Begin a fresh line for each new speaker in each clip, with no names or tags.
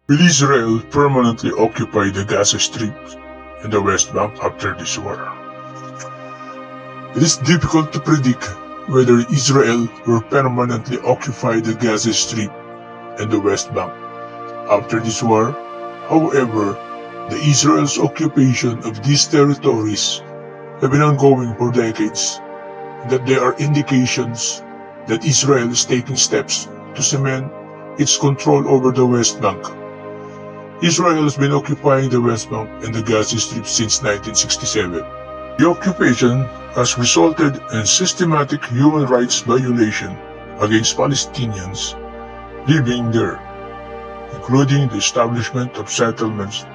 Will Israel permanently occupy the Gaza Strip and the West Bank after this war? It is difficult to predict whether Israel will permanently occupy the Gaza Strip and the West Bank after this war. However, the Israel's occupation of these territories have been ongoing for decades, and that there are indications that Israel is taking steps to cement its control over the West Bank. Israel has been occupying the West Bank and the Gaza Strip since 1967. The occupation has resulted in systematic human rights violation against Palestinians living there, including the establishment of settlements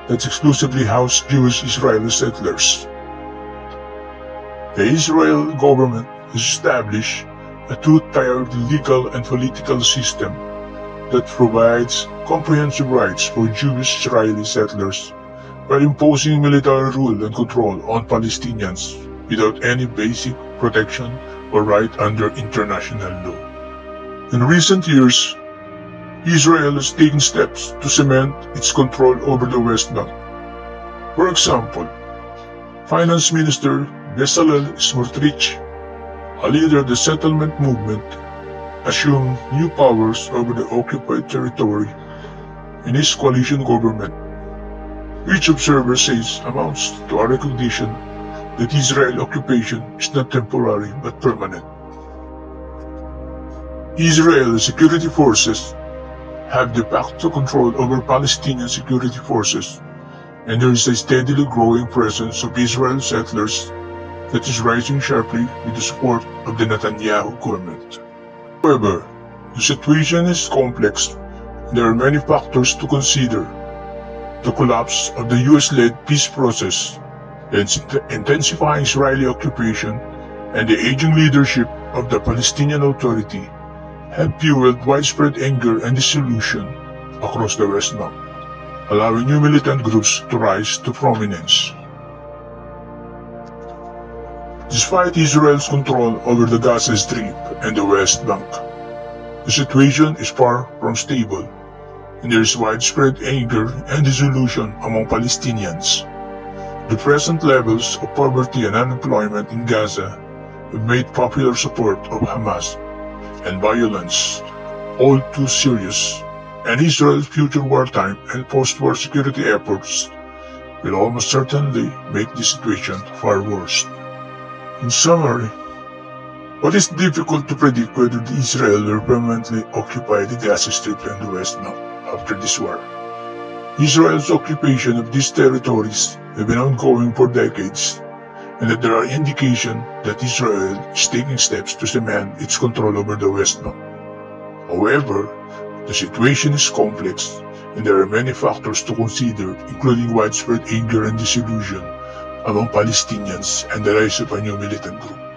that exclusively house Jewish Israeli settlers. The Israel government has established a two-tiered legal and political system that provides comprehensive rights for Jewish Israeli settlers while imposing military rule and control on Palestinians without any basic protection or right under international law. In recent years, Israel has taken steps to cement its control over the West Bank. For example, Finance Minister Bezalel Smotrich, a leader of the settlement movement, assumed new powers over the occupied territory in his coalition government, which observers say amounts to a recognition that Israel occupation is not temporary but permanent. Israeli security forces have de facto control over Palestinian security forces, and there is a steadily growing presence of Israeli settlers that is rising sharply with the support of the Netanyahu government. However, the situation is complex and there are many factors to consider. The collapse of the US-led peace process, the intensifying Israeli occupation, and the aging leadership of the Palestinian Authority have fueled widespread anger and disillusion across the West Bank, allowing new militant groups to rise to prominence. Despite Israel's control over the Gaza Strip and the West Bank, the situation is far from stable, and there is widespread anger and disillusion among Palestinians. The present levels of poverty and unemployment in Gaza have made popular support of Hamas and violence all too serious, and Israel's future wartime and post-war security efforts will almost certainly make the situation far worse. In summary, it is difficult to predict whether Israel will permanently occupy the Gaza Strip and the West Bank after this war. Israel's occupation of these territories have been ongoing for decades, and that there are indications that Israel is taking steps to cement its control over the West Bank. However, the situation is complex, and there are many factors to consider, including widespread anger and disillusion among Palestinians and the rise of a new militant group.